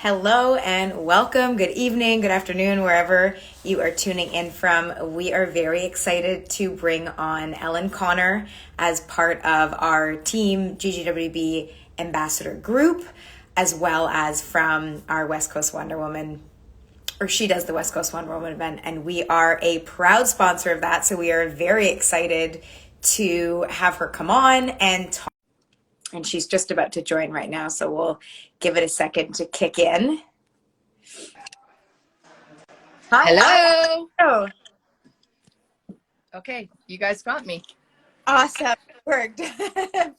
Hello and welcome. Good evening, good afternoon, wherever you are tuning in from. We are very excited to bring on Ellen Connor as part of our team GJWB ambassador group, as well as from our West Coast Wonder Woman, or she does the West Coast Wonder Woman event, and we are a proud sponsor of that. So we are very excited to have her come on and talk. And she's just about to join right now, so we'll give it a second to kick in. Hi. Hello. Oh, Okay, you guys got me. awesome. Worked.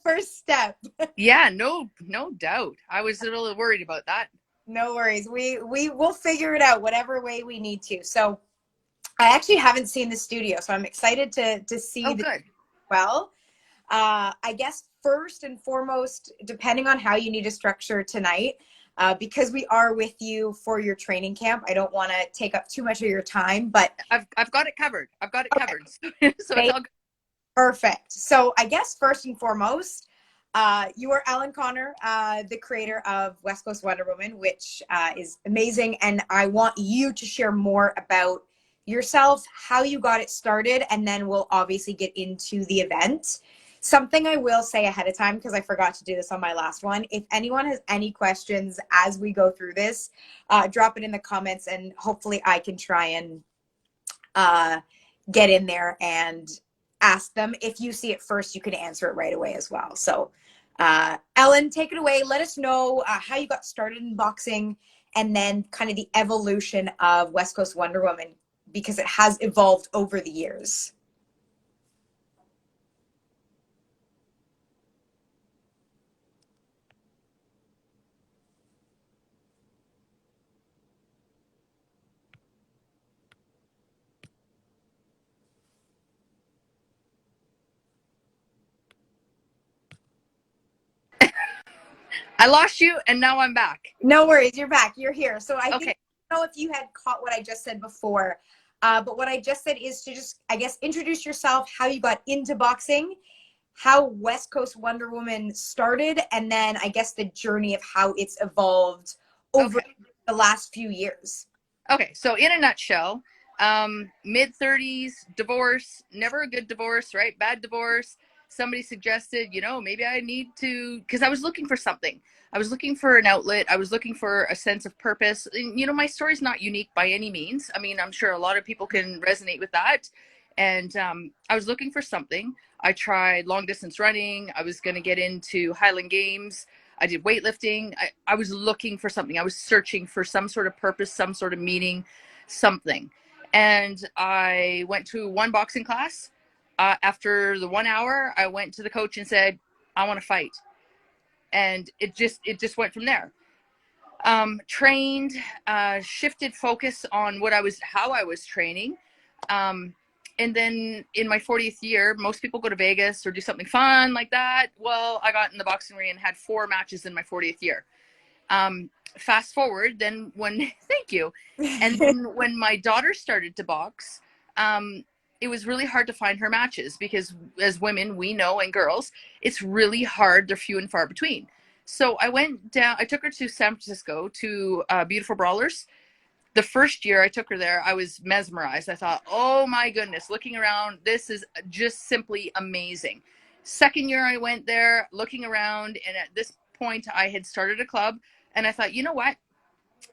First step. Yeah, no doubt. I was a little worried about that. No worries. We will figure it out whatever way we need to. So I actually haven't seen the studio, so I'm excited to see Oh, the good. well. I guess first and foremost, depending on how you need to structure tonight, because we are with you for your training camp, I don't want to take up too much of your time, but I've got it covered. I've got it okay. covered. So it's all good. Perfect. So I guess first and foremost, you are Ellen Connor, the creator of West Coast Wonder Woman, which is amazing. And I want you to share more about yourself, how you got it started, and then we'll obviously get into the event. Something I will say ahead of time, because I forgot to do this on my last one. If anyone has any questions as we go through this, drop it in the comments, and hopefully I can try and get in there and ask them. If you see it first, you can answer it right away as well. So Ellen, take it away. Let us know how you got started in boxing, and then kind of the evolution of West Coast Wonder Woman, because it has evolved over the years. I lost you and now I'm back. No worries, you're back. You're here. So I think, Okay. I don't know if you had caught what I just said before, but what I just said is to just, I guess, introduce yourself, how you got into boxing, how West Coast Wonder Woman started, and then I guess the journey of how it's evolved over the last few years. Okay, so in a nutshell, mid-30s, divorce, never a good divorce, right? Bad divorce. Somebody suggested, maybe I need to, because I was looking for something. I was looking for an outlet. I was looking for a sense of purpose. And, my story's not unique by any means. I mean, I'm sure a lot of people can resonate with that. And I was looking for something. I tried long distance running. I was going to get into Highland Games. I did weightlifting. I was looking for something. I was searching for some sort of purpose, some sort of meaning, something. And I went to one boxing class. After the 1 hour, I went to the coach and said, I want to fight. And it just went from there. Trained, shifted focus on how I was training. And then in my 40th year, most people go to Vegas or do something fun like that. Well, I got in the boxing ring and had 4 matches in my 40th year. Fast forward, then thank you. And then when my daughter started to box, it was really hard to find her matches because as women, we know, and girls, it's really hard. They're few and far between. So I took her to San Francisco to Beautiful Brawlers. The first year I took her there, I was mesmerized. I thought, oh my goodness, looking around, this is just simply amazing. Second year I went there looking around, and at this point I had started a club, and I thought, you know what,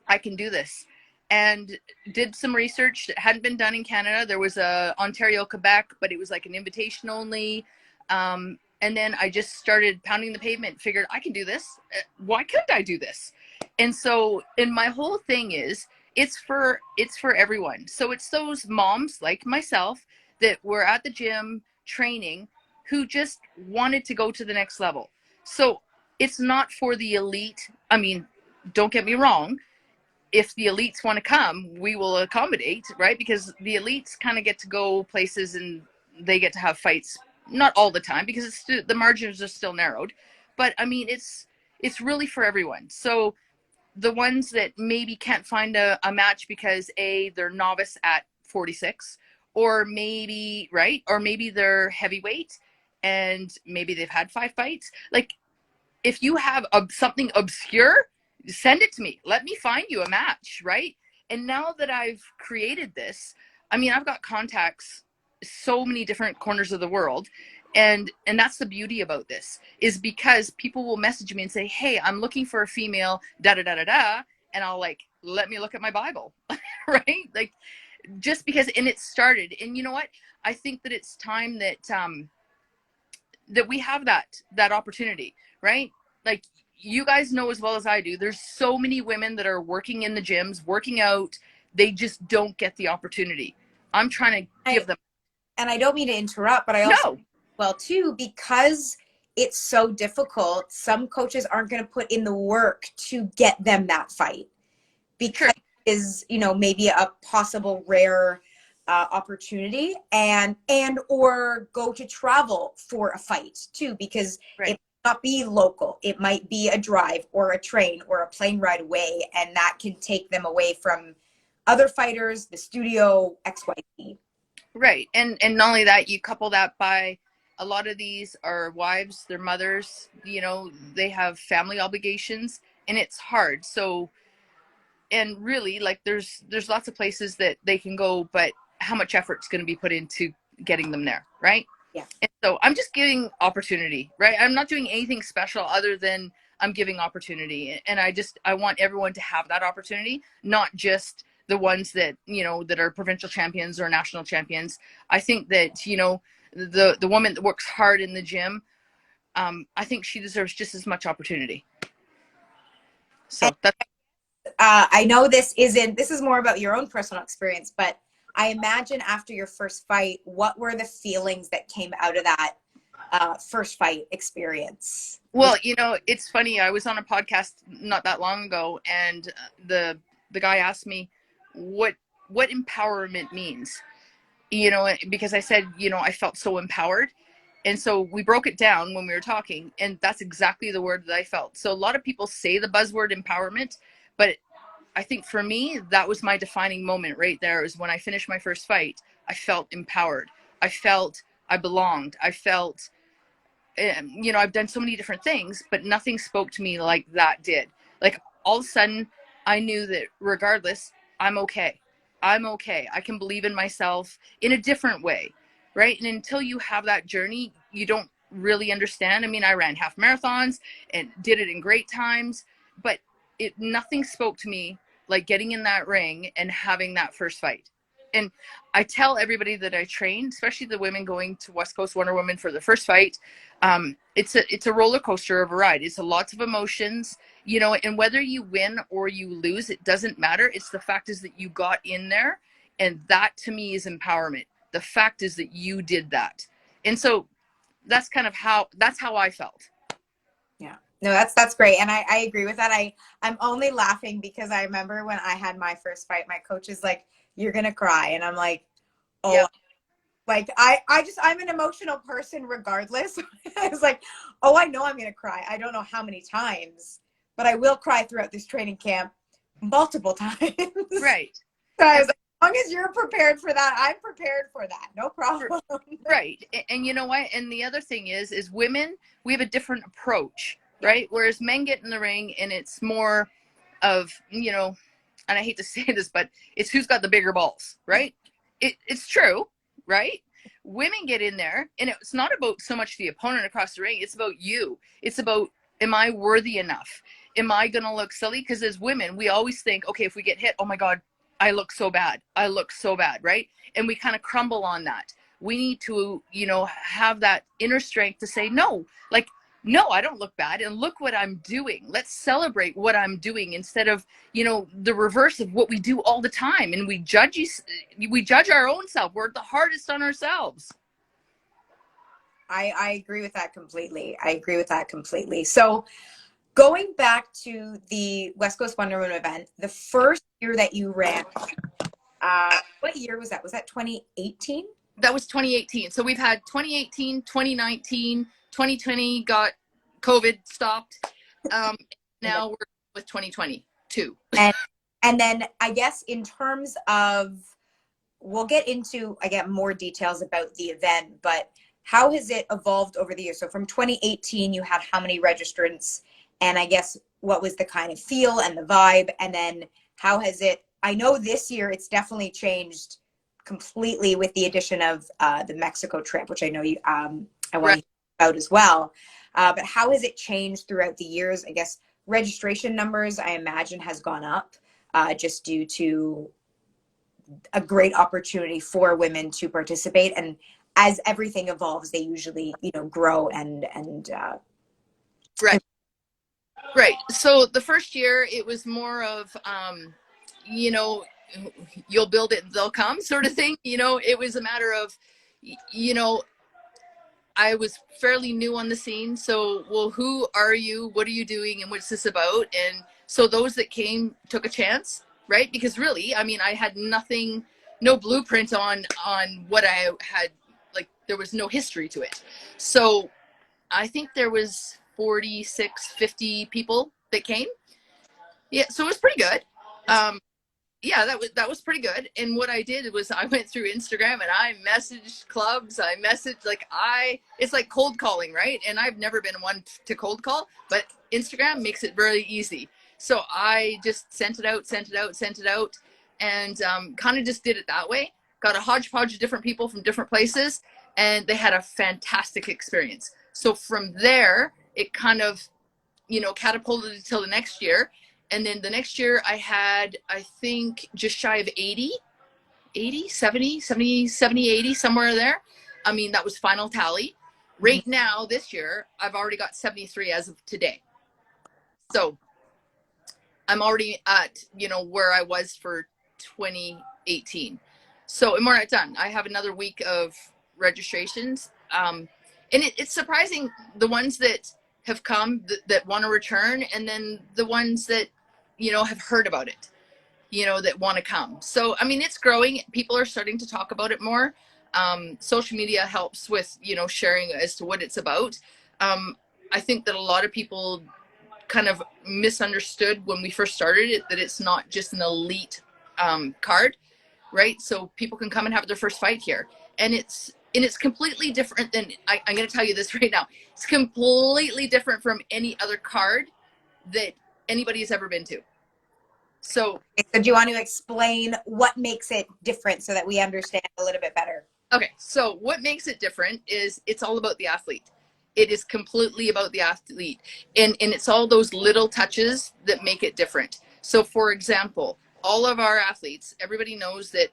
I can do this. And did some research that hadn't been done in Canada. There was a Ontario, Quebec, but it was like an invitation only. And then I just started pounding the pavement, figured I can do this. Why couldn't I do this? And my whole thing is, it's for everyone. So it's those moms like myself that were at the gym training who just wanted to go to the next level. So it's not for the elite. I mean, don't get me wrong. If the elites want to come, we will accommodate, right? Because the elites kind of get to go places and they get to have fights, not all the time because the margins are still narrowed. But I mean, it's really for everyone. So the ones that maybe can't find a match because they're novice at 46, or maybe they're heavyweight and maybe they've had 5 fights. Like, if you have something obscure, send it to me. Let me find you a match, right? And now that I've created this, I mean, I've got contacts so many different corners of the world. And that's the beauty about this, is because people will message me and say, hey, I'm looking for a female, da da da da da. And I'll like, let me look at my Bible, right? Like, just because, and it started. And you know what? I think that it's time that that we have that opportunity, right? Like, you guys know as well as I do, there's so many women that are working in the gyms, working out. They just don't get the opportunity. I'm trying to give them. And I don't mean to interrupt, but I also, No. well, too, because it's so difficult, some coaches aren't going to put in the work to get them that fight, because it is, you know, maybe a possible rare opportunity, and or go to travel for a fight too, because Right. it might not be local. It might be a drive or a train or a plane ride away, and that can take them away from other fighters, the studio, XYZ. Right. And not only that, you couple that by a lot of these are wives, they're mothers, you know, they have family obligations, and it's hard. So, and really, like, there's lots of places that they can go, but how much effort's going to be put into getting them there, right? Yeah. And so I'm just giving opportunity, right? I'm not doing anything special other than I'm giving opportunity. And I want everyone to have that opportunity, not just the ones that, you know, that are provincial champions or national champions. I think that, you know, the woman that works hard in the gym, I think she deserves just as much opportunity. So that's, I know this is more about your own personal experience, but I imagine after your first fight, what were the feelings that came out of that first fight experience? well, you know, it's funny. I was on a podcast not that long ago, and the guy asked me what empowerment means. You know, because I said, you know, I felt so empowered. And so we broke it down when we were talking, and that's exactly the word that I felt. So a lot of people say the buzzword empowerment, but I think for me, that was my defining moment right there, is when I finished my first fight. I felt empowered. I felt I belonged. I felt, you know, I've done so many different things, but nothing spoke to me like that did. Like, all of a sudden, I knew that regardless, I'm okay. I'm okay. I can believe in myself in a different way, right? And until you have that journey, you don't really understand. I mean, I ran half marathons and did it in great times, but nothing spoke to me like getting in that ring and having that first fight. And I tell everybody that I train, especially the women going to West Coast Wonder Woman for the first fight, it's a roller coaster of a ride. It's lots of emotions, you know, and whether you win or you lose, it doesn't matter. It's the fact is that you got in there, and that to me is empowerment. The fact is that you did that. And so that's kind of how I felt. Yeah. No, that's great. And I agree with that. I'm only laughing because I remember when I had my first fight, my coach is like, you're gonna cry. And I'm like, oh, Yeah. like I'm an emotional person regardless. I was like, oh, I know I'm gonna cry. I don't know how many times, but I will cry throughout this training camp multiple times. Right. So I was like, as long as you're prepared for that, I'm prepared for that. No problem. Right. And you know what? And the other thing is women, we have a different approach, right? Whereas men get in the ring and it's more of, you know, and I hate to say this, but it's who's got the bigger balls, right? It's true, right? Women get in there, and it's not about so much the opponent across the ring. It's about you. It's about, am I worthy enough? Am I going to look silly? Because as women, we always think, okay, if we get hit, oh my God, I look so bad. I look so bad, right? And we kind of crumble on that. We need to, you know, have that inner strength to say, no, like, no, I don't look bad, and look what I'm doing. Let's celebrate what I'm doing instead of, you know, the reverse of what we do all the time. And we judge our own self. We're the hardest on ourselves. I agree with that completely. I agree with that completely. So going back to the West Coast Wonder Woman event, the first year that you ran, what year was that? Was that 2018? That was 2018. So we've had 2018, 2019, 2020 got COVID stopped. Now we're with 2022. And then I guess in terms of, we'll get into, I get more details about the event, but how has it evolved over the years? So from 2018, you had how many registrants? and I guess what was the kind of feel and the vibe, and then how has it, I know this year it's definitely changed completely with the addition of the Mexico trip, which I know you I want to hear about as well. But how has it changed throughout the years? I guess registration numbers, I imagine, has gone up just due to a great opportunity for women to participate. And as everything evolves, they usually, grow and Right. Right. So the first year it was more of, you know, you'll build it, they'll come sort of thing. It was a matter of, you know, I was fairly new on the scene. So, well, who are you? What are you doing? And what's this about? And so those that came took a chance, right? Because really, I mean, I had nothing, no blueprint on what I had, like there was no history to it. So I think there was 46, 50 people that came. Yeah, so it was pretty good. Yeah, that was pretty good. And what I did was I went through Instagram and I messaged clubs. I messaged it's like cold calling, right? And I've never been one to cold call, but Instagram makes it very easy. So I just sent it out, and kind of just did it that way. Got a hodgepodge of different people from different places, and they had a fantastic experience. So from there, it kind of, catapulted until the next year. And then the next year I had, I think, just shy of 80, 70, 80, somewhere there. I mean, that was final tally. Right now, this year, I've already got 73 as of today. So I'm already at, where I was for 2018. So, and we're not done. I have another week of registrations. And it's surprising the ones that have come that want to return, and then the ones that, have heard about it, that want to come. So, I mean, it's growing. People are starting to talk about it more. Social media helps with, sharing as to what it's about. I think that a lot of people kind of misunderstood when we first started it, that it's not just an elite card, right? So people can come and have their first fight here. And it's completely different than, I'm going to tell you this right now. It's completely different from any other card that anybody has ever been to. So do you want to explain what makes it different so that we understand a little bit better? Okay. So what makes it different is it's all about the athlete. It is completely about the athlete. And it's all those little touches that make it different. So for example, all of our athletes, everybody knows that,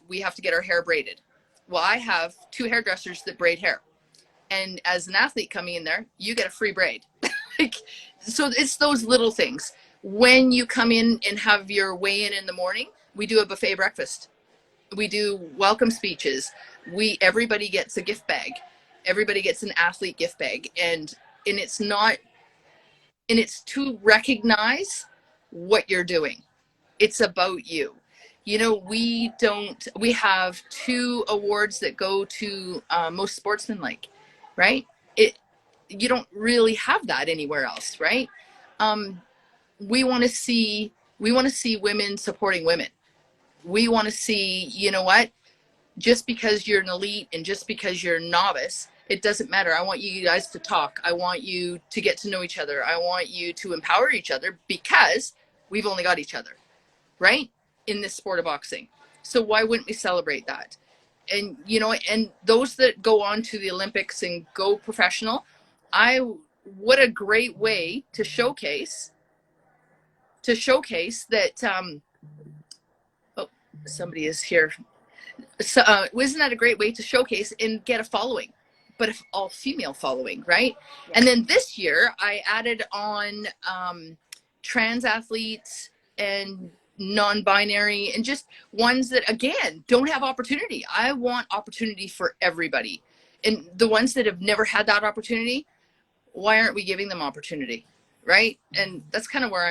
we have to get our hair braided. Well, I have 2 hairdressers that braid hair. And as an athlete coming in there, you get a free braid. So it's those little things. When you come in and have your weigh-in in the morning, we do a buffet breakfast. We do welcome speeches. Everybody gets a gift bag. Everybody gets an athlete gift bag. And it's to recognize what you're doing. It's about you. We have 2 awards that go to most sportsmanlike, right? You don't really have that anywhere else, right? We want to see women supporting women. We want to see, just because you're an elite and just because you're a novice, it doesn't matter. I want you guys to talk. I want you to get to know each other. I want you to empower each other, because we've only got each other, right? In this sport of boxing. So why wouldn't we celebrate that? And, and those that go on to the Olympics and go professional, what a great way to showcase that, oh, somebody is here. So, isn't that a great way to showcase and get a following, but an all female following, right? Yeah. And then this year I added on trans athletes and non-binary, and just ones that, again, don't have opportunity. I want opportunity for everybody. And the ones that have never had that opportunity, why aren't we giving them opportunity, right? And that's kind of where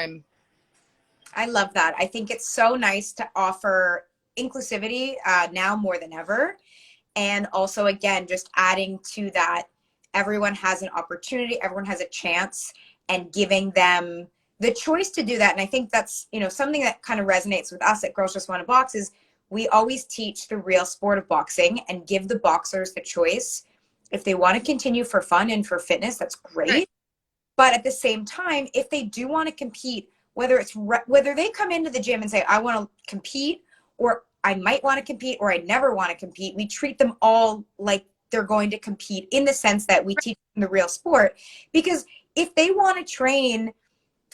I love that. I think it's so nice to offer inclusivity now more than ever. And also, again, just adding to that, everyone has an opportunity, everyone has a chance, and giving them the choice to do that. And I think that's, something that kind of resonates with us at Girls Just Want to Box is we always teach the real sport of boxing and give the boxers the choice. If they want to continue for fun and for fitness, that's great. Right. But at the same time, if they do want to compete, whether they come into the gym and say, I want to compete, or I might want to compete, or I never want to compete, we treat them all like they're going to compete, in the sense that we teach them the real sport. Because if they want to train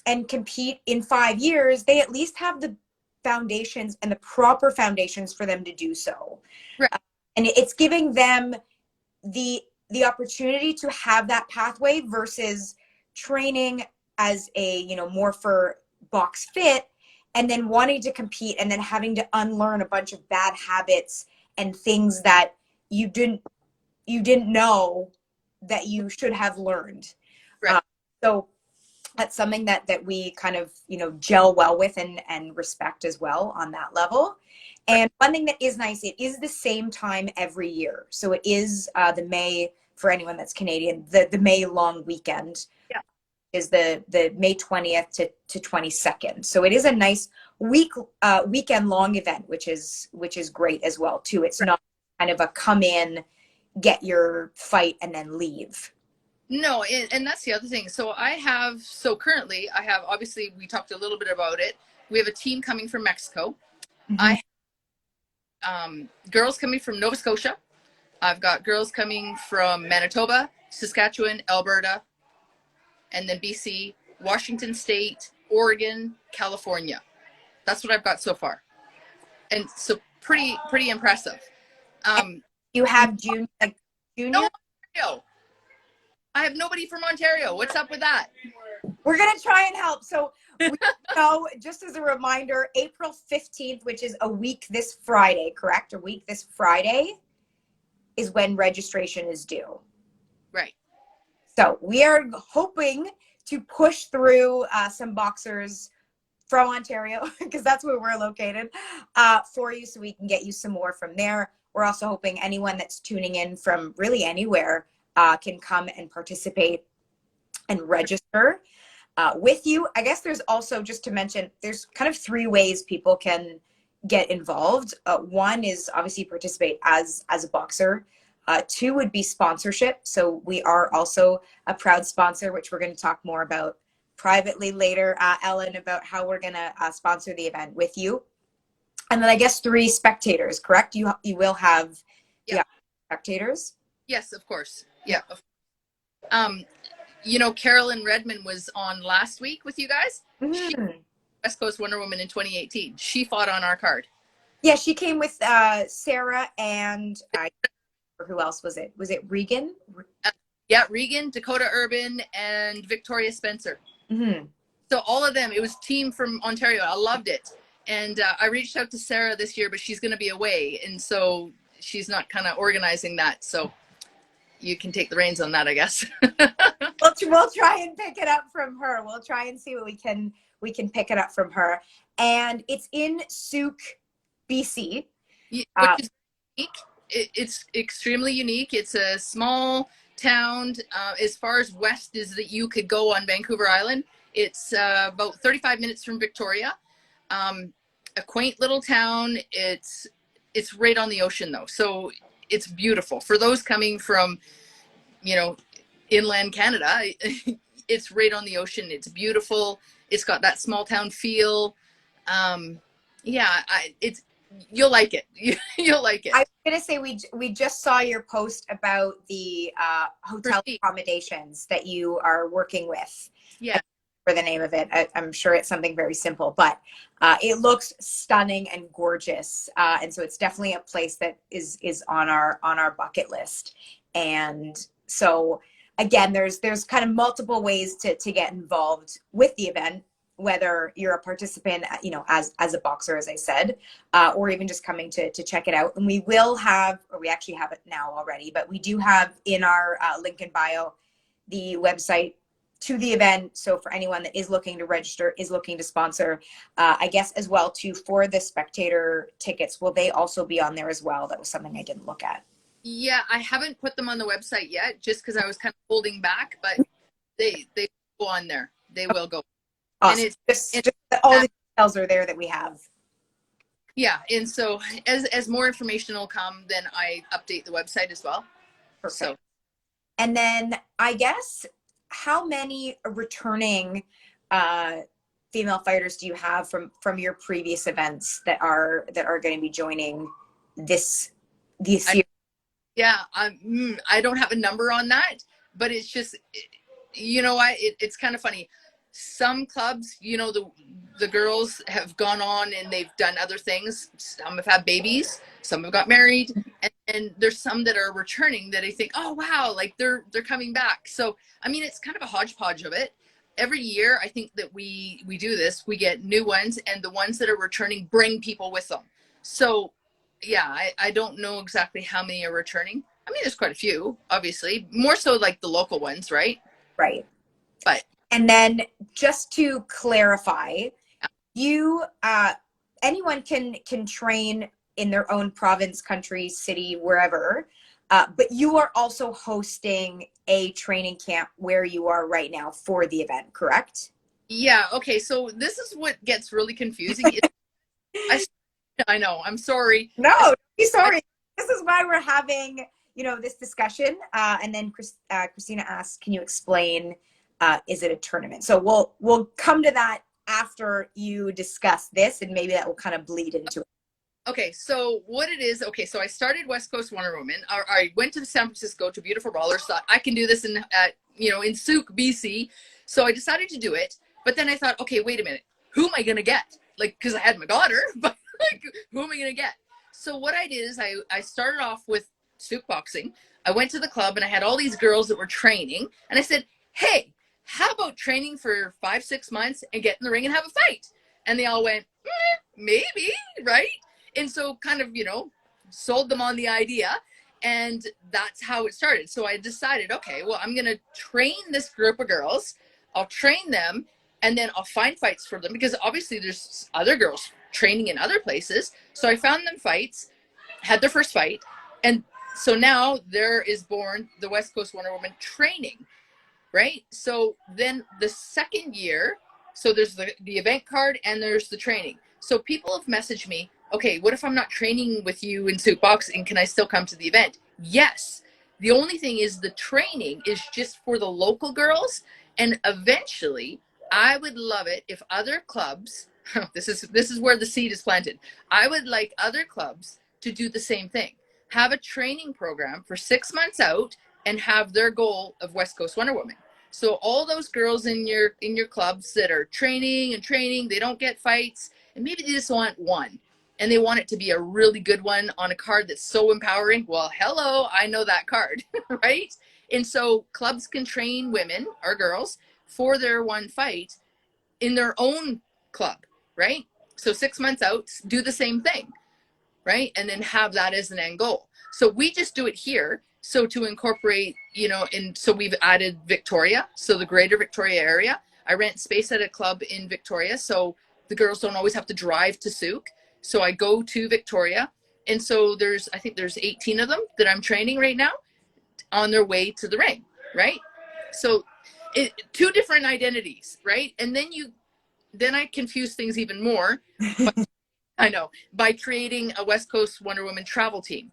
and compete in 5 years, they at least have the foundations and the proper foundations for them to do so. Right. And it's giving them the opportunity to have that pathway versus training as a, more for box fit, and then wanting to compete and then having to unlearn a bunch of bad habits and things that you didn't know that you should have learned. Right. So that's something that we kind of, gel well with and respect as well on that level. And one thing that is nice, it is the same time every year. So it is the May, for anyone that's Canadian, the May long weekend. Yeah. Is the May 20th to 22nd. So it is a nice weekend long event, which is great as well too. It's not kind of a come in, get your fight and then leave. No, and that's the other thing. So currently I have, obviously we talked a little bit about it. We have a team coming from Mexico. Mm-hmm. I have girls coming from Nova Scotia. I've got girls coming from Manitoba, Saskatchewan, Alberta, and then BC, Washington State, Oregon, California. That's what I've got so far. And so pretty impressive. You have junior? No, Ontario. I have nobody from Ontario. What's up with that? We're going to try and help. So we know, just as a reminder, April 15th, which is a week this Friday, correct? A week this Friday is when registration is due. Right. So we are hoping to push through some boxers from Ontario, because that's where we're located, for you, so we can get you some more from there. We're also hoping anyone that's tuning in from really anywhere can come and participate and register with you. I guess there's also, just to mention, there's kind of 3 ways people can get involved. One is obviously participate as a boxer. 2 would be sponsorship. So we are also a proud sponsor, which we're going to talk more about privately later, Ellen, about how we're going to sponsor the event with you. And then I guess 3 spectators, correct? You will have spectators? Yes, of course. Yeah. Carolyn Redmond was on last week with you guys. Mm-hmm. She, West Coast Wonder Woman in 2018. She fought on our card. Yeah, she came with Sarah and who else was it? Was it Regan? Regan, Dakota Urban, and Victoria Spencer. Mm-hmm. So all of them, it was team from Ontario. I loved it. And I reached out to Sarah this year, but she's going to be away. And so she's not kind of organizing that. So you can take the reins on that, I guess. We'll try and pick it up from her. We'll try and see what we can pick it up from her. And it's in Sooke, BC. Which is unique. It's extremely unique. It's a small town, as far as west as that you could go on Vancouver Island. It's about 35 minutes from Victoria. A quaint little town. It's right on the ocean though, so it's beautiful. For those coming from, inland Canada, it's right on the ocean. It's beautiful. It's got that small town feel. You'll like it. You'll like it. I was gonna say we just saw your post about the hotel accommodations that you are working with. Yeah. For the name of it, I'm sure it's something very simple, but it looks stunning and gorgeous, and so it's definitely a place that is on our bucket list. And so again, there's kind of multiple ways to get involved with the event, whether you're a participant, as a boxer, as I said, or even just coming to check it out. And we will have, or we actually have it now already, but we do have in our link in bio the website to the event. So for anyone that is looking to register, is looking to sponsor, I guess as well too, for the spectator tickets, will they also be on there as well? That was something I didn't look at. Yeah, I haven't put them on the website yet, just because I was kind of holding back, but they go on there. They will go. Awesome. And it's just all the details are there that we have. Yeah, and so as more information will come, then I update the website as well. Perfect. So. And then I guess how many returning uh, female fighters do you have from your previous events that are going to be joining this I, year? yeah, I don't have a number on that, but it's just, you know what, it's kind of funny. Some clubs, you know, the girls have gone on and they've done other things. Some have had babies, some have got married, and there's some that are returning that I think, oh wow, like they're coming back. So I mean, it's kind of a hodgepodge of it. Every year I think that we do this, we get new ones, and the ones that are returning bring people with them. So yeah, I don't know exactly how many are returning. I mean, there's quite a few, obviously, more so like the local ones, right? Right. But And then just to clarify, you anyone can train in their own province, country, city, wherever. But you are also hosting a training camp where you are right now for the event, correct? yeah, okay, so this is what gets really confusing. I I know, I'm sorry. No, I, don't be I sorry. This is why we're having, this discussion. And then Christina asks, can you explain, is it a tournament? So we'll come to that after you discuss this, and maybe that will kind of bleed into it. Okay, so what it is, okay, so I started West Coast Wonder Woman. I went to San Francisco to beautiful rollers, thought I can do this in, in Sooke, BC. So I decided to do it, but then I thought, okay, wait a minute, who am I gonna get? Like, because I had my daughter, but like, who am I gonna get? So what I did is I started off with Sooke boxing. I went to the club and I had all these girls that were training, and I said, hey, how about training for 5, 6 months and get in the ring and have a fight? And they all went, maybe, right? And so kind of, sold them on the idea, and that's how it started. So I decided, okay, well, I'm going to train this group of girls. I'll train them, and then I'll find fights for them, because obviously there's other girls training in other places. So I found them fights, had their first fight, and so now there is born the West Coast Wonder Woman training, right? So then the second year, so there's the event card and there's the training. So people have messaged me, okay, what if I'm not training with you in Sooke boxing? Can I still come to the event? Yes. The only thing is the training is just for the local girls. And eventually I would love it if other clubs, this is where the seed is planted. I would like other clubs to do the same thing. Have a training program for 6 months out and have their goal of West Coast Wonder Woman. So all those girls in your clubs that are training, they don't get fights, and maybe they just want one, and they want it to be a really good one on a card that's so empowering. Well, hello, I know that card, right? And so clubs can train women or girls for their one fight in their own club, right? So 6 months out, do the same thing, right? And then have that as an end goal. So we just do it here. So to incorporate, and so we've added Victoria, so the greater Victoria area. I rent space at a club in Victoria, so the girls don't always have to drive to Sooke. So I go to Victoria. And so I think there's 18 of them that I'm training right now on their way to the ring, right? So two different identities, right? And then I confuse things even more. But I know, by creating a West Coast Wonder Woman travel team.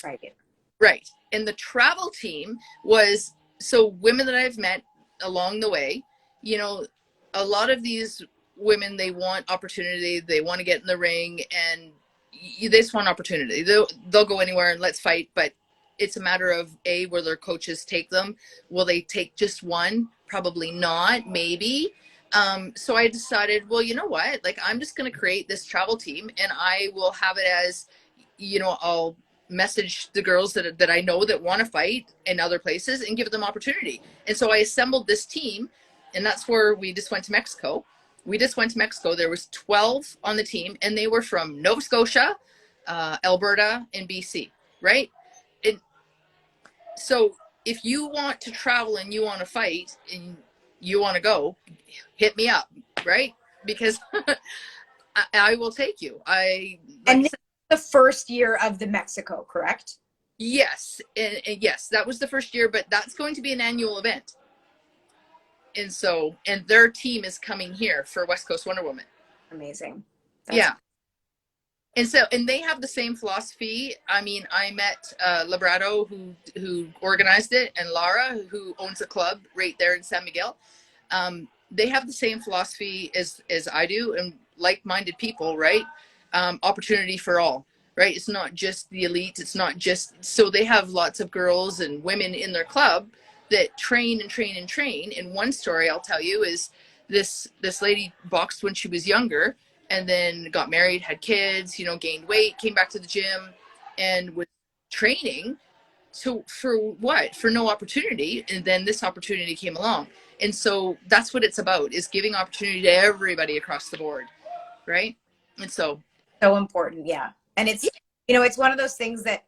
Right. Right. And the travel team was, so women that I've met along the way, a lot of these women, they want opportunity, they want to get in the ring, and they just want opportunity. They'll go anywhere and let's fight, but it's a matter of where their coaches take them. Will they take just one? Probably not, maybe. So I decided, well, you know what? Like, I'm just going to create this travel team, and I will have it as, I'll message the girls that I know that want to fight in other places and give them opportunity. And so I assembled this team, and that's where we just went to Mexico. There was 12 on the team, and they were from Nova Scotia, Alberta, and BC, right? And so if you want to travel and you want to fight and you want to go, hit me up, right? Because I will take you. And this is the first year of the Mexico, correct? Yes, and yes, that was the first year, but that's going to be an annual event. And their team is coming here for West Coast Wonder Woman. Amazing. Yeah. And they have the same philosophy. I mean, I met Librado, who organized it, and Lara, who owns a club right there in San Miguel. They have the same philosophy as I do, and like-minded people, right? Opportunity for all, right? It's not just the elite. It's not just, so they have lots of girls and women in their club that train and train and train. And one story I'll tell you is this lady boxed when she was younger, and then got married, had kids, you know, gained weight, came back to the gym, and was training. So for what? For no opportunity. And then this opportunity came along. And so that's what it's about, is giving opportunity to everybody across the board, right? And so important. Yeah. And it's, you know, it's one of those things that,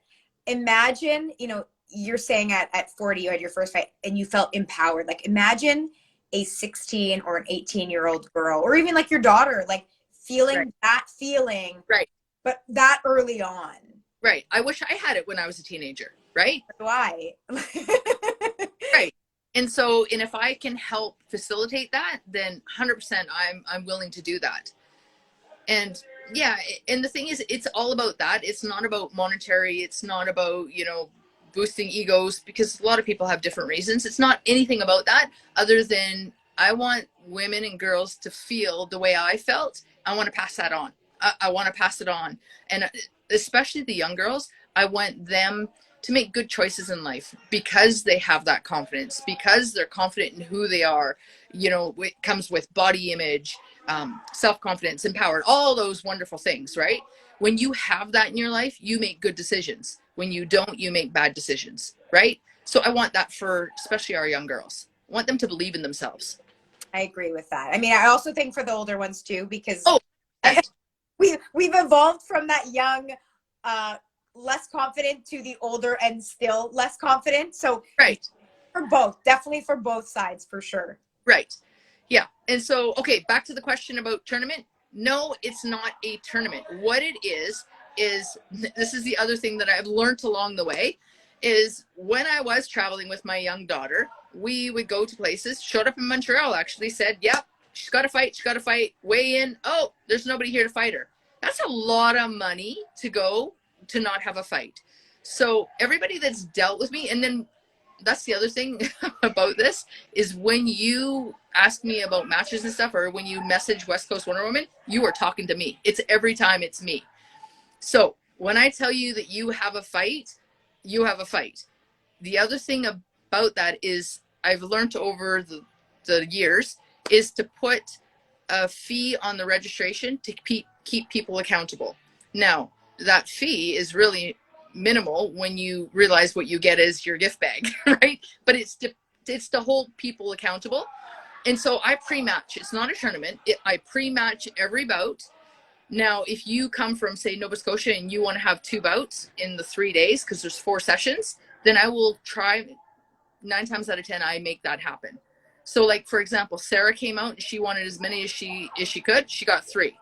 imagine, you know, you're saying at 40 you had your first fight and you felt empowered. Like, imagine a 16 or an 18-year-old girl, or even like your daughter, like feeling right. that feeling, right, but that early on. right. I wish I had it when I was a teenager, right? Why? Right. And so, and if I can help facilitate that, then 100% I'm willing to do that. And yeah, and the thing is, it's all about that. It's not about monetary. It's not about, you know, boosting egos, because a lot of people have different reasons. It's not anything about that, other than I want women and girls to feel the way I felt. I want to pass that on. I want to pass it on. And especially the young girls, I want them to make good choices in life because they have that confidence, because they're confident in who they are. You know, it comes with body image, self-confidence, empowered, all those wonderful things, right? When you have that in your life, you make good decisions. When you don't, you make bad decisions, right? So I want that for especially our young girls. I want them to believe in themselves. I agree with that. I mean, I also think for the older ones too, because we've evolved from that young, less confident to the older and still less confident. So right, for both, definitely for both sides, for sure. Right. Yeah. And so, okay, back to the question about tournament. No, it's not a tournament. What it is this is the other thing that I've learned along the way, is when I was traveling with my young daughter, we would go to places, showed up in Montreal, actually said, yep, she's got to fight, weigh in. Oh, there's nobody here to fight her. That's a lot of money to go to not have a fight. So everybody that's dealt with me, and then that's the other thing about this, is when you ask me about matches and stuff, or when you message West Coast Wonder Woman, you are talking to me. It's every time it's me. So when I tell you that you have a fight, you have a fight. The other thing about that is I've learned over the years is to put a fee on the registration to keep people accountable. Now, that fee is really minimal when you realize what you get is your gift bag, right? But it's to hold people accountable. And so I pre-match. It's not a tournament. I pre-match every bout. Now, if you come from, say, Nova Scotia and you want to have 2 bouts in the 3 days, because there's 4 sessions, then I will try. 9 times out of 10, I make that happen. So, like, for example, Sarah came out and she wanted as many as she could. She got 3,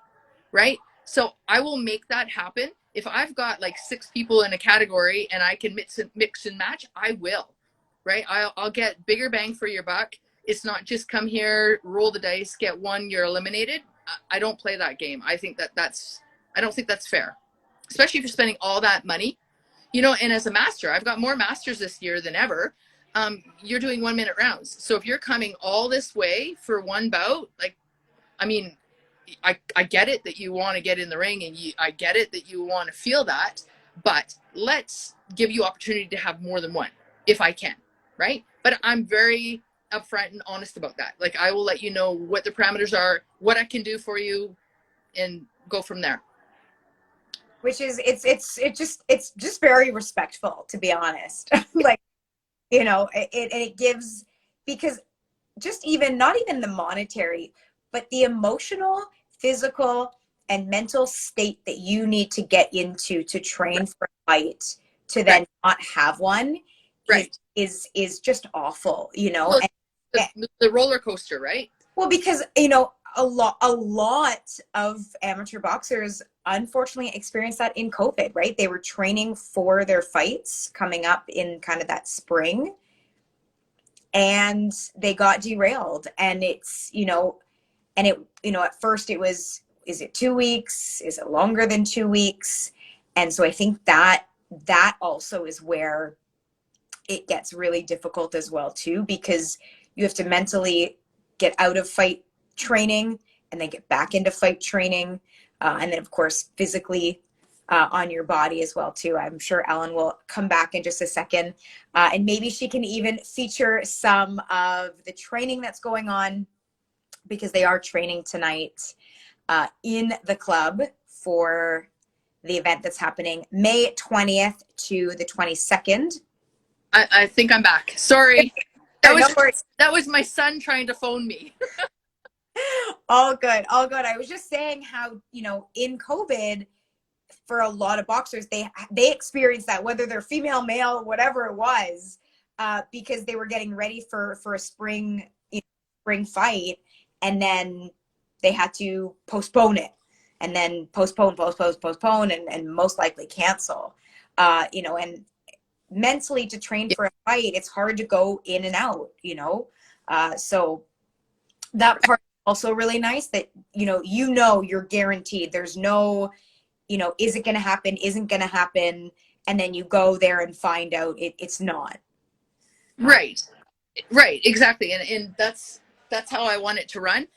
right? So I will make that happen. If I've got like 6 people in a category and I can mix and match, I will, right? I'll get bigger bang for your buck. It's not just come here, roll the dice, get 1, you're eliminated. I don't play that game. I think I don't think that's fair, especially if you're spending all that money, you know. And as a master, I've got more masters this year than ever. You're doing 1-minute rounds. So if you're coming all this way for 1 bout, like, I mean, I get it that you want to get in the ring, and I get it that you want to feel that, but let's give you opportunity to have more than 1 if I can, right? But I'm very upfront and honest about that. Like, I will let you know what the parameters are, what I can do for you, and go from there. Which is, it's just very respectful, to be honest. Like, you know, it gives, because just even, not even the monetary, but the emotional, physical, and mental state that you need to get into to train for a fight, to then not have one, is just awful, you know. Well, the roller coaster, right? Well, because, you know, a lot of amateur boxers unfortunately experienced that in COVID, right? They were training for their fights coming up in kind of that spring, and they got derailed. And it's, you know, at first it was is it 2 weeks? Is it longer than 2 weeks? And so I think that also is where it gets really difficult as well too, because you have to mentally get out of fight training and then get back into fight training, and then of course physically on your body as well too. I'm sure Ellen will come back in just a second, and maybe she can even feature some of the training that's going on, because they are training tonight in the club for the event that's happening May 20th to the 22nd. I think I'm back. Sorry. No That was my son trying to phone me. All good, all good. I was just saying how, in COVID, for a lot of boxers, they experienced that, whether they're female, male, whatever it was, because they were getting ready for a spring fight, and then they had to postpone it, and then postpone, and most likely cancel. And mentally, to train for a fight, it's hard to go in and out. So that part is also really nice, that you're guaranteed. There's no is it going to happen, isn't going to happen, and then you go there and find out it's not. Right, exactly. And that's how I want it to run.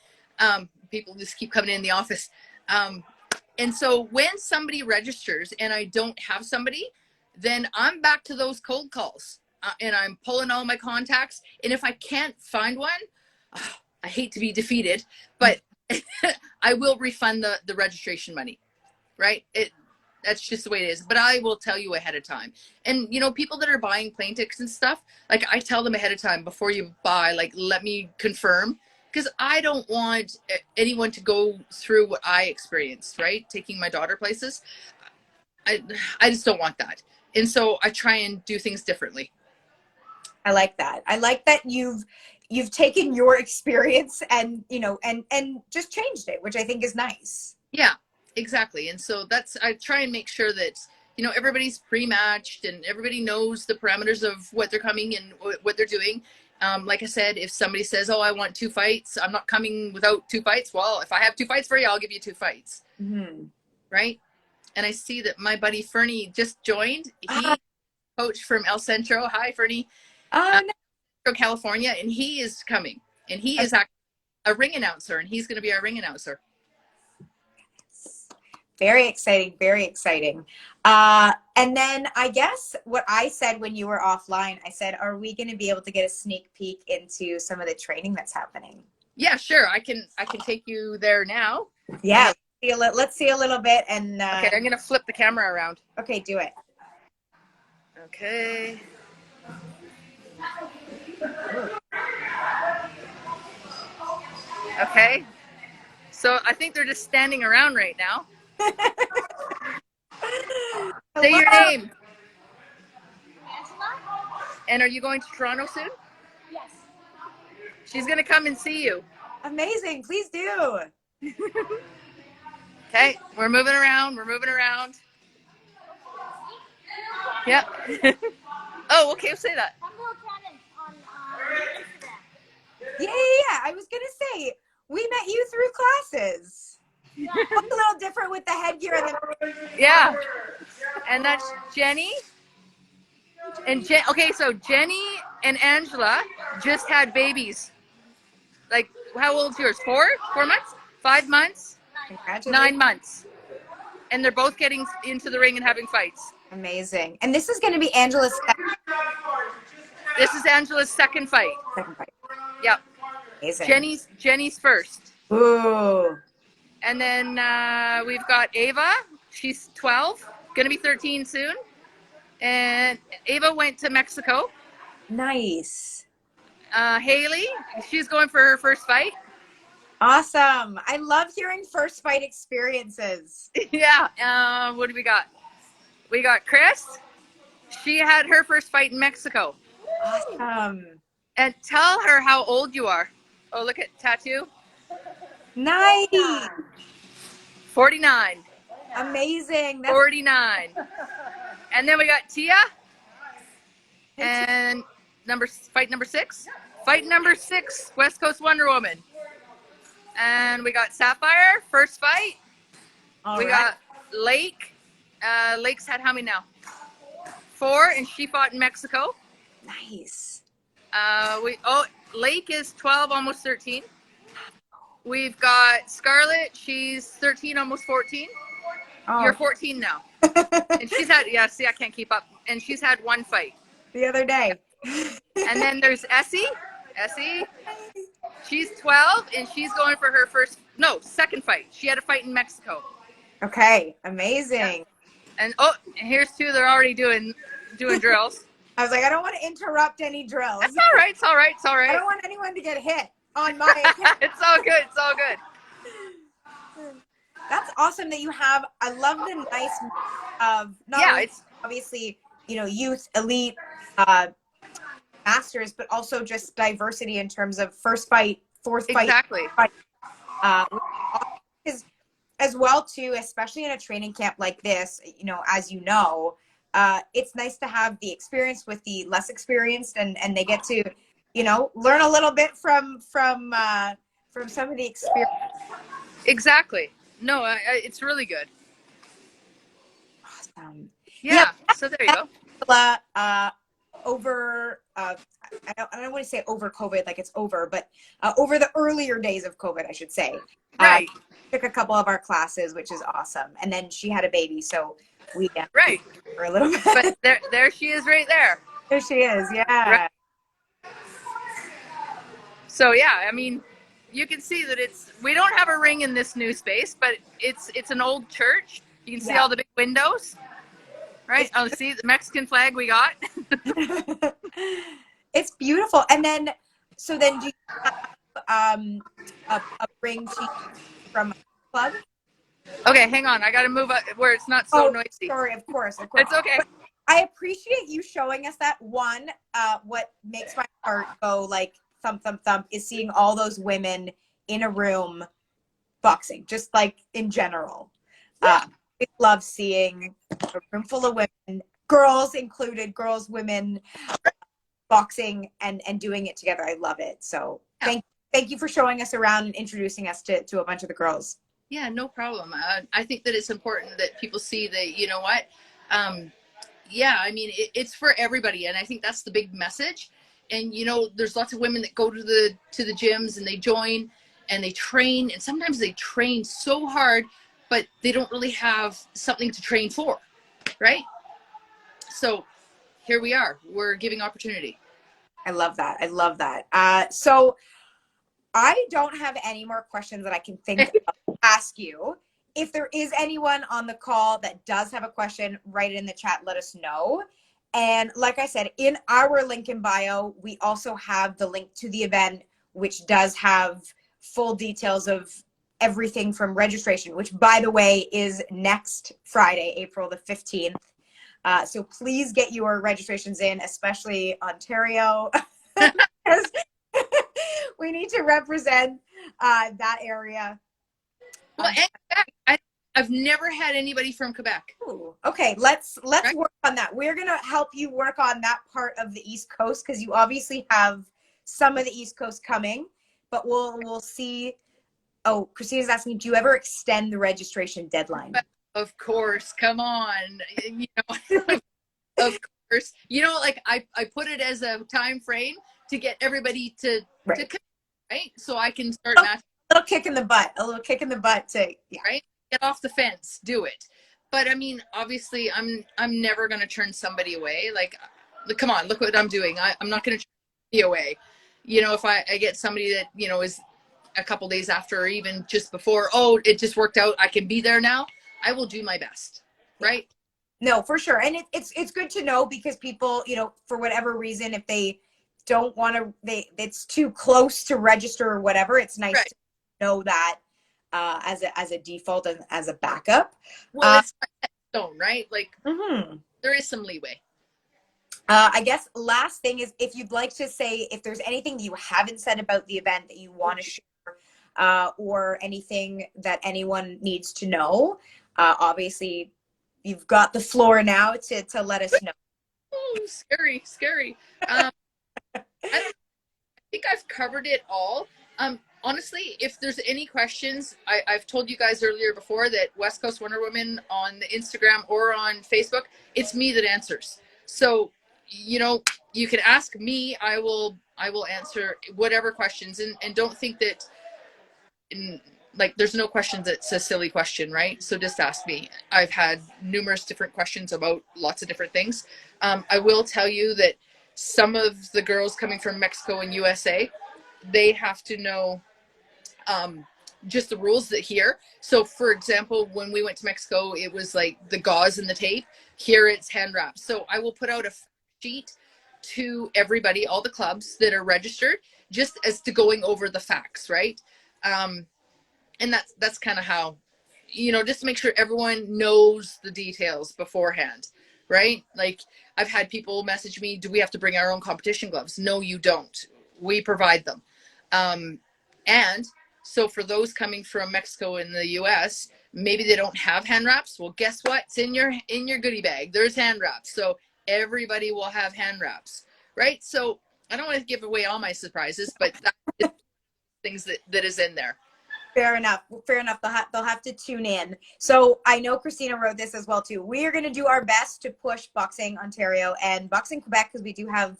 People just keep coming in the office. And so when somebody registers and I don't have somebody, then I'm back to those cold calls, and I'm pulling all my contacts. And if I can't find one, I hate to be defeated, but I will refund the registration money. Right? That's just the way it is. But I will tell you ahead of time. And people that are buying plane tickets and stuff, like, I tell them ahead of time, before you buy, like, let me confirm, because I don't want anyone to go through what I experienced, right? Taking my daughter places. I just don't want that. And so I try and do things differently. I like that. I like that you've taken your experience and and just changed it, which I think is nice. Yeah. Exactly. And so I try and make sure that, everybody's pre-matched and everybody knows the parameters of what they're coming and what they're doing. Like I said, if somebody says, oh, I want 2 fights, I'm not coming without 2 fights. Well, if I have 2 fights for you, I'll give you 2 fights. Mm-hmm. Right. And I see that my buddy Fernie just joined. He coach from El Centro. Hi, Fernie. No. California. And he is coming, and he is actually a ring announcer, and he's going to be our ring announcer. Very exciting, very exciting. And then I guess what I said when you were offline, I said, are we going to be able to get a sneak peek into some of the training that's happening? Yeah, sure. I can take you there now. Yeah, let's see a little bit. And okay, I'm going to flip the camera around. Okay, do it. Okay. Okay. So I think they're just standing around right now. Say your name. Angela. And are you going to Toronto soon? Yes. She's going to come and see you. Amazing. Please do. Okay. We're moving around. Yep. Oh, okay. Say that. On Instagram. Yeah. I was going to say, we met you through classes. Yeah. A little different with the headgear. Yeah. And that's Jenny. And okay, so Jenny and Angela just had babies. Like, how old's yours? 4 months? 5 months? 9 months. And they're both getting into the ring and having fights. Amazing. And this is going to be Angela's This is Angela's second fight. Yep. Amazing. Jenny's first. Ooh. And then we've got Ava. She's 12, gonna be 13 soon. And Ava went to Mexico. Nice. Haley, she's going for her first fight. Awesome. I love hearing first fight experiences. Yeah. What do we got? We got Chris. She had her first fight in Mexico. Awesome. And tell her how old you are. Oh, look at tattoo. Nice. 49. Amazing. That's 49. And then we got Tia. And fight number 6. Fight number 6, West Coast Wonder Woman. And we got Sapphire, first fight. All we right. got Lake. Lake's had how many now? 4, and she fought in Mexico. Nice. Lake is 12, almost 13. We've got Scarlett. She's 13, almost 14. Oh. You're 14 now. And she's had, see, I can't keep up. And she's had 1 fight. The other day. And then there's Essie. She's 12, and she's going for her second fight. She had a fight in Mexico. Okay, amazing. Yeah. And here's 2. They're already doing drills. I was like, I don't want to interrupt any drills. That's all right. It's all right. I don't want anyone to get hit on my account. It's all good. It's all good. That's awesome that you have. I love the nice of it's obviously, youth, elite, masters, but also just diversity in terms of first fight, fourth fight. Exactly. As well too, especially in a training camp like this, as it's nice to have the experience with the less experienced, and they get to, learn a little bit from some of the experience. Exactly. No, it's really good. Awesome. Yeah. So there you go. Over, I don't want to say over COVID, like it's over, but over the earlier days of COVID, I should say. Right. Took a couple of our classes, which is awesome. And then she had a baby, so we right for a little bit. But there she is, right there. There she is, yeah. Right. So yeah, I mean, you can see that we don't have a ring in this new space, but it's an old church. You can see all the big windows, right? See the Mexican flag we got. It's beautiful. And then, do you have a ring from a club? Okay, hang on. I got to move up where it's not so noisy. Sorry, of course. It's okay. I appreciate you showing us that. One, what makes my heart go like thump, thump, thump is seeing all those women in a room boxing, just like in general. Yeah. I love seeing a room full of women, girls included, women boxing and doing it together. I love it. So thank you for showing us around and introducing us to a bunch of the girls. Yeah, no problem. I think that it's important that people see that, you know what? I mean, it's for everybody. And I think that's the big message. And, there's lots of women that go to the gyms and they join and they train. And sometimes they train so hard, but they don't really have something to train for. Right. So here we are. We're giving opportunity. I love that. So I don't have any more questions that I can think of to ask you. If there is anyone on the call that does have a question, write it in the chat, let us know. And like I said, in our link in bio, we also have the link to the event, which does have full details of everything from registration, which by the way is next Friday, April the 15th. So please get your registrations in, especially Ontario. We need to represent that area. Well, I've never had anybody from Quebec. Ooh, okay, let's work on that. We're gonna help you work on that part of the East Coast because you obviously have some of the East Coast coming, but we'll see. Oh, Christina's asking, do you ever extend the registration deadline? Of course, come on. Of course. Like I put it as a time frame to get everybody to right? So I can start matching. A little kick in the butt to right? Get off the fence, do it. But I mean, obviously I'm never going to turn somebody away. Like, come on, look what I'm doing. I'm not going to turn somebody away. If I get somebody that, is a couple days after or even just before, it just worked out, I can be there now. I will do my best. Right. No, for sure. And it's good to know because people, for whatever reason, if they don't want to, it's too close to register or whatever, it's nice to know that as a default and as a backup. Well, it's not stone, right? Like there is some leeway. I guess last thing is if you'd like to say, if there's anything that you haven't said about the event that you want to share or anything that anyone needs to know, obviously you've got the floor now to let us know. Oh, scary. I think I've covered it all. honestly, if there's any questions, I've told you guys earlier before that West Coast Wonder Woman on the Instagram or on Facebook, it's me that answers. So, you know, you can ask me. I will answer whatever questions, and don't think that like there's no question that's a silly question, right? So just ask me. I've had numerous different questions about lots of different things. I will tell you that some of the girls coming from Mexico and USA, they have to know just the rules that here. So for example, when we went to Mexico, it was like the gauze and the tape. Here it's hand wraps. So I will put out a sheet to everybody, all the clubs that are registered, just as to going over the facts, right? And that's kind of how, you know, just to make sure everyone knows the details beforehand, right? Like I've had people message me, do we have to bring our own competition gloves? No, you don't. We provide them. And so for those coming from Mexico and the US, maybe they don't have hand wraps. Well, guess what? It's in your goodie bag. There's hand wraps. So everybody will have hand wraps, right? So I don't want to give away all my surprises, but that is things that is in there. Fair enough. Fair enough. They'll have to tune in. So I know Christina wrote this as well too. We are going to do our best to push Boxing Ontario and Boxing Quebec, because we do have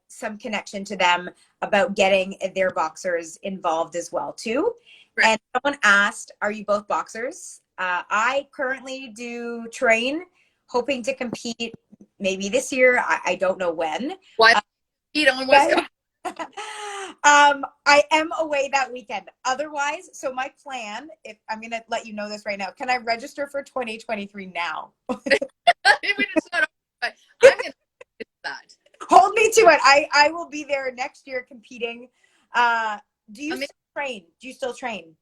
some connection to them, about getting their boxers involved as well too. Right. And someone asked, are you both boxers? I currently do train, hoping to compete maybe this year. I don't know when. What? On West Coast? I am away that weekend. Otherwise, so my plan, if I'm going to let you know this right now, can I register for 2023 now? It's not, I'm going to do that. Hold me to it. I will be there next year competing. Do you still train? Do you still train?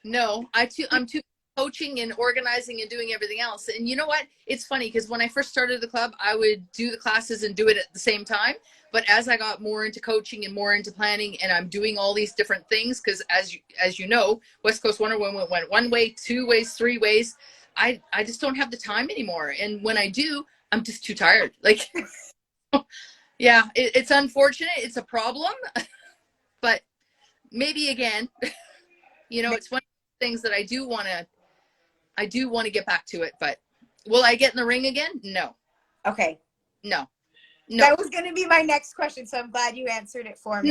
No, I'm too coaching and organizing and doing everything else. And you know what? It's funny because when I first started the club, I would do the classes and do it at the same time. But as I got more into coaching and more into planning, and I'm doing all these different things, because as you know, West Coast Wonder Woman went one way, two ways, three ways. I just don't have the time anymore. And when I do, I'm just too tired. Like, yeah, it's unfortunate. It's a problem, but maybe again, you know, it's one of the things that I do want to get back to it, but will I get in the ring again? No. Okay. No. That was going to be my next question, so I'm glad you answered it for me.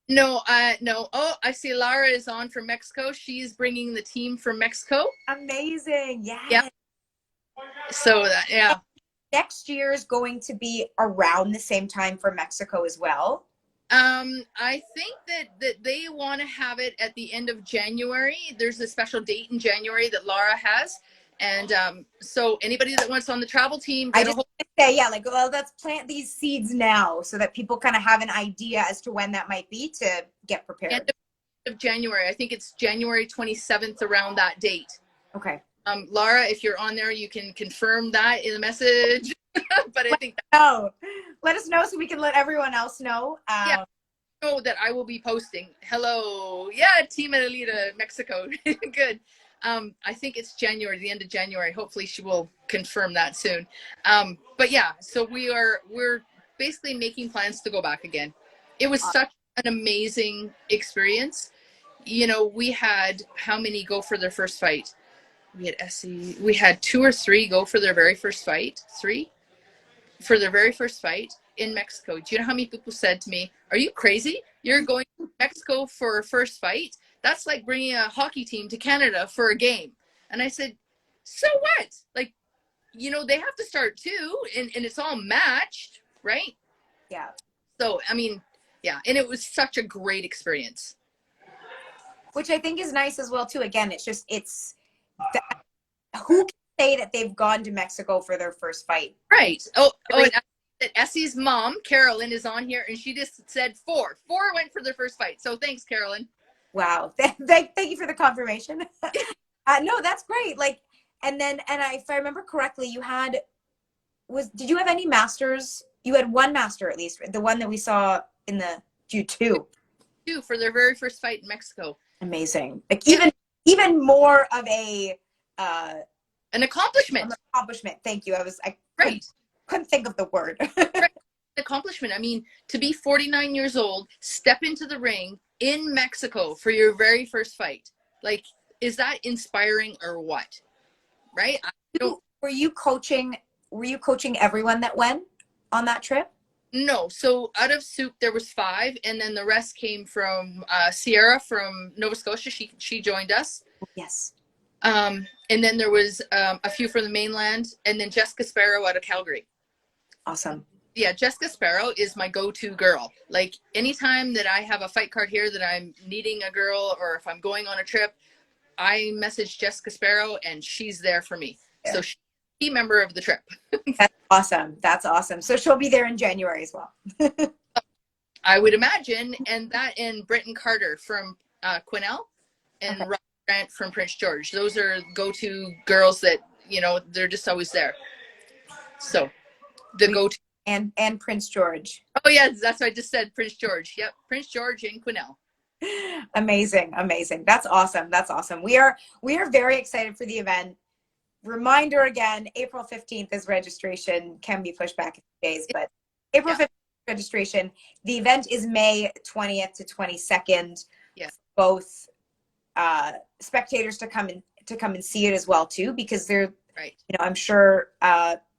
No. Oh, I see Lara is on from Mexico. She's bringing the team from Mexico. Amazing. Yes. Yeah. So yeah. Next year is going to be around the same time for Mexico as well. I think that they want to have it at the end of January. There's a special date in January that Lara has. And so anybody that wants on the travel team, I just want to say, yeah, like, well, let's plant these seeds now so that people kind of have an idea as to when that might be to get prepared. End of January. I think it's January 27th, around that date. Okay. Lara, if you're on there, you can confirm that in the message. But I think let us know so we can let everyone else know. Yeah. Know that I will be posting. Hello. Yeah, Team Elita, Mexico. Good. I think it's January, the end of January. Hopefully she will confirm that soon. But yeah, so we're basically making plans to go back again. It was such an amazing experience. You know, we had how many go for their first fight? We had Essie. We had 2 or 3 go for their very first fight. 3 for their very first fight in Mexico. Do you know how many people said to me, "Are you crazy? You're going to Mexico for a first fight? That's like bringing a hockey team to Canada for a game." And I said, so what? Like, you know, they have to start too, and it's all matched, right? Yeah. So, I mean, yeah, and it was such a great experience. Which I think is nice as well too. Again, who can say that they've gone to Mexico for their first fight? Right. Oh, and Essie's mom, Carolyn, is on here, and she just said 4 went for their first fight. So thanks, Carolyn. Wow. Thank you for the confirmation. No, that's great. Like, if I remember correctly, did you have any masters? You had one master, at least, the one that we saw in the Q2. 2 for their very first fight in Mexico. Amazing. Like, even more of an accomplishment. Thank you. Right. Couldn't think of the word. Right. Accomplishment. I mean, to be 49 years old, step into the ring, in Mexico for your very first fight. Like, is that inspiring or what? Right? I don't. Were you coaching everyone that went on that trip? No. So out of Sooke, there was 5, and then the rest came from Sierra from Nova Scotia. She joined us. Yes. And then there was a few from the mainland, and then Jessica Sparrow out of Calgary. Awesome. Yeah, Jessica Sparrow is my go-to girl. Like, anytime that I have a fight card here that I'm needing a girl, or if I'm going on a trip, I message Jessica Sparrow and she's there for me. Yeah. So she's a key member of the trip. That's awesome. That's awesome. So she'll be there in January as well. I would imagine. And Britton Carter from Quesnel, and Rob Grant from Prince George. Those are go-to girls that, you know, they're just always there. So the go-to. And Prince George. Oh yeah, that's what I just said. Prince George. Yep, Prince George and Quesnel. Amazing. That's awesome. We are very excited for the event. Reminder again, April 15th is registration. Can be pushed back a few days, but April 15th registration. The event is May 20th to 22nd. Yes. Both spectators to come and see it as well too, because they're right. You know, I'm sure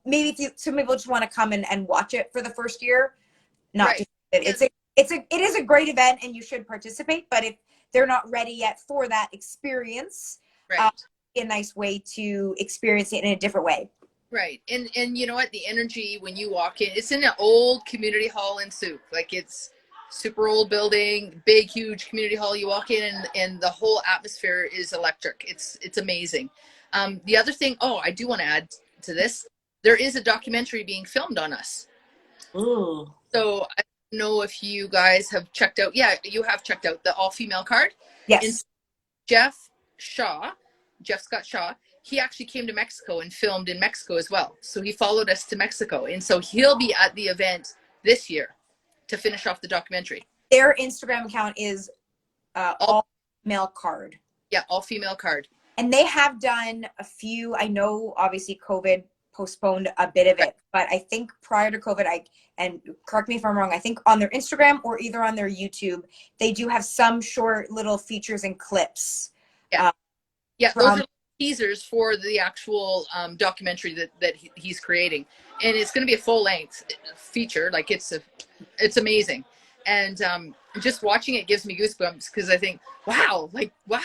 maybe some people just want to come and watch it for the first year. Not right. Just it is a great event and you should participate, but if they're not ready yet for that experience, right. A nice way to experience it in a different way. Right. And you know what, the energy when you walk in, it's in an old community hall in Sooke. Like, it's super old building, big huge community hall. You walk in and the whole atmosphere is electric. It's amazing. The other thing, I do want to add to this, there is a documentary being filmed on us. Ooh. So I don't know if you guys have checked out. Yeah, you have checked out the all-female card. Yes. And Jeff Scott Shaw, he actually came to Mexico and filmed in Mexico as well. So he followed us to Mexico. And so he'll be at the event this year to finish off the documentary. Their Instagram account is all-female card. Yeah, all-female card. And they have done a few. I know obviously COVID postponed a bit of it, but I think prior to COVID, and correct me if I'm wrong, I think on their Instagram or either on their YouTube, they do have some short little features and clips. Yeah. Those are teasers for the actual documentary that he's creating, and it's going to be a full-length feature. Like, it's amazing, and just watching it gives me goosebumps, because I think, wow,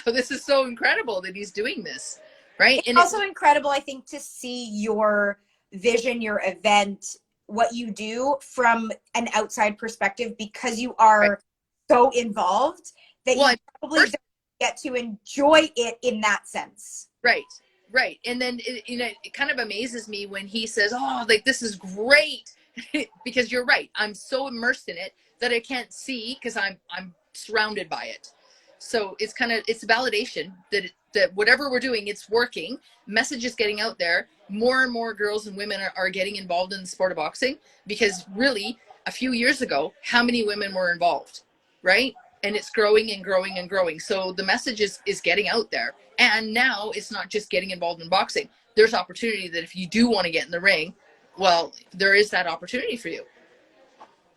this is so incredible that he's doing this, right? It's also incredible, I think, to see your vision, your event, what you do from an outside perspective, because you are so involved that you probably don't get to enjoy it in that sense. Right. And then it kind of amazes me when he says, this is great, because you're right. I'm so immersed in it that I can't see, because I'm surrounded by it. So it's a validation that whatever we're doing, it's working. Message is getting out there. More and more girls and women are getting involved in the sport of boxing, because really a few years ago, how many women were involved, right? And it's growing and growing and growing. So the message is getting out there. And now it's not just getting involved in boxing. There's opportunity that if you do want to get in the ring, well, there is that opportunity for you.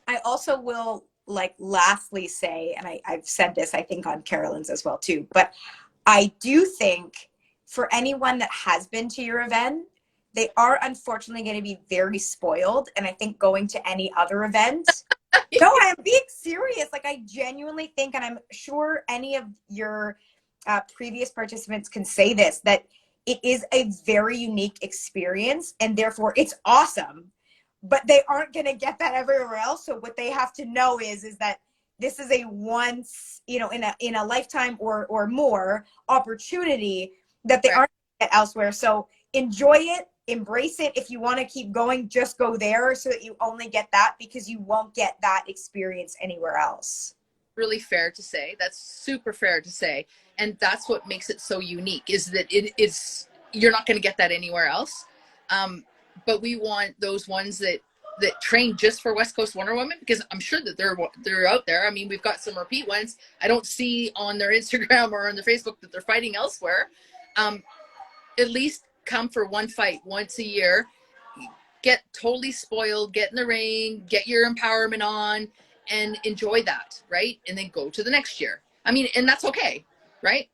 I also will lastly say, and I've said this, I think, on Carolyn's as well too, but I do think for anyone that has been to your event, they are unfortunately going to be very spoiled. And I think going to any other event, no, I'm being serious. I genuinely think, and I'm sure any of your previous participants can say this, that it is a very unique experience, and therefore it's awesome, but they aren't going to get that everywhere else. So what they have to know is that this is a once, in a lifetime or more opportunity that they aren't going to get elsewhere. So enjoy it. Embrace it. If you want to keep going, just go there so that you only get that, because you won't get that experience anywhere else. Really fair to say. That's super fair to say. And that's what makes it so unique, is that you're not going to get that anywhere else. But we want those ones that train just for West Coast Wonder Woman, because I'm sure that they're out there. I mean, we've got some repeat ones. I don't see on their Instagram or on their Facebook that they're fighting elsewhere. At least come for one fight once a year, get totally spoiled, get in the ring, get your empowerment on, and enjoy that, right? And then go to the next year. I mean, and that's okay, right?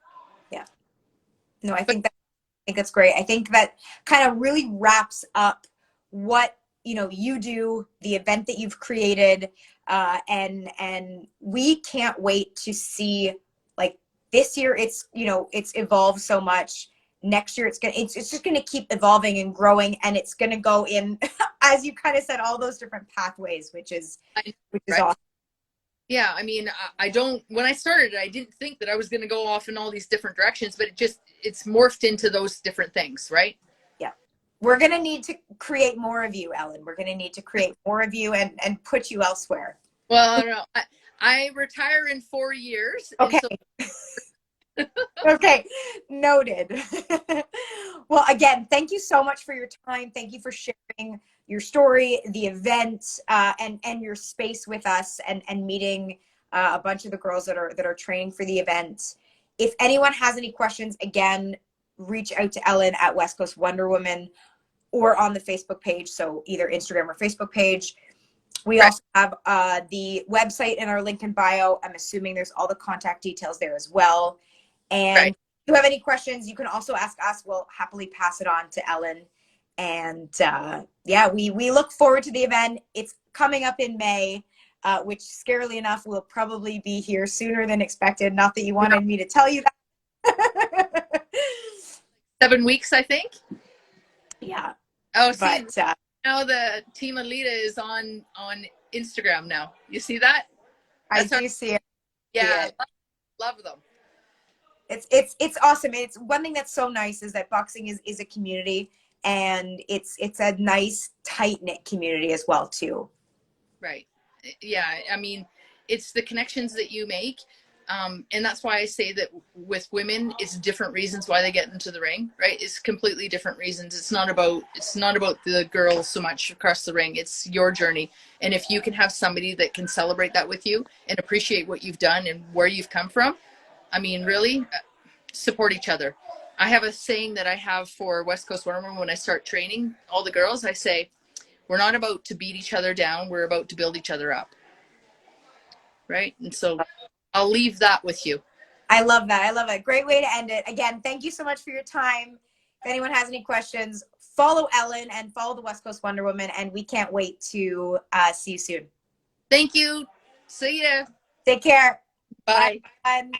Yeah. No, I think that's great. I think that kind of really wraps up what you do, the event that you've created, and we can't wait to see, like, this year it's evolved so much. Next year it's just gonna keep evolving and growing, and it's gonna go in as you kind of said, all those different pathways, which is Right. awesome. Yeah, I mean, I don't, when I started, I didn't think that I was going to go off in all these different directions, but it's morphed into those different things, right? Yeah. We're going to need to create more of you, Ellen. We're going to need to create more of you and put you elsewhere. Well, I don't know. I retire in 4 years. Okay. And so Okay. Noted. Well, again, thank you so much for your time. Thank you for sharing your story, the event, and your space with us, and meeting a bunch of the girls that are training for the event. If anyone has any questions, again, reach out to Ellen at West Coast Wonder Woman or on the Facebook page. So either Instagram or Facebook page. We also have the website in our link in bio. I'm assuming there's all the contact details there as well. And if you have any questions, you can also ask us. We'll happily pass it on to Ellen. And yeah, we look forward to the event. It's coming up in May, which, scarily enough, will probably be here sooner than expected. Not that you wanted me to tell you that. 7 weeks, I think. Yeah. Oh, see, but now the Team Alita is on Instagram now. You see that? I do see it. Yeah, love them. It's awesome. It's one thing that's so nice is that boxing is a community, and it's a nice, tight-knit community as well too. Right. Yeah, I mean, it's the connections that you make, and that's why I say that with women, it's different reasons why they get into the ring, right? It's completely different reasons. It's not about the girls so much across the ring. It's your journey, and if you can have somebody that can celebrate that with you and appreciate what you've done and where you've come from, I mean, really, support each other. I have a saying that I have for West Coast Wonder Woman when I start training all the girls. I say, we're not about to beat each other down. We're about to build each other up. Right? And so I'll leave that with you. I love that. I love it. Great way to end it. Again, thank you so much for your time. If anyone has any questions, follow Ellen and follow the West Coast Wonder Woman, and we can't wait to see you soon. Thank you. See ya. Take care. Bye. Bye.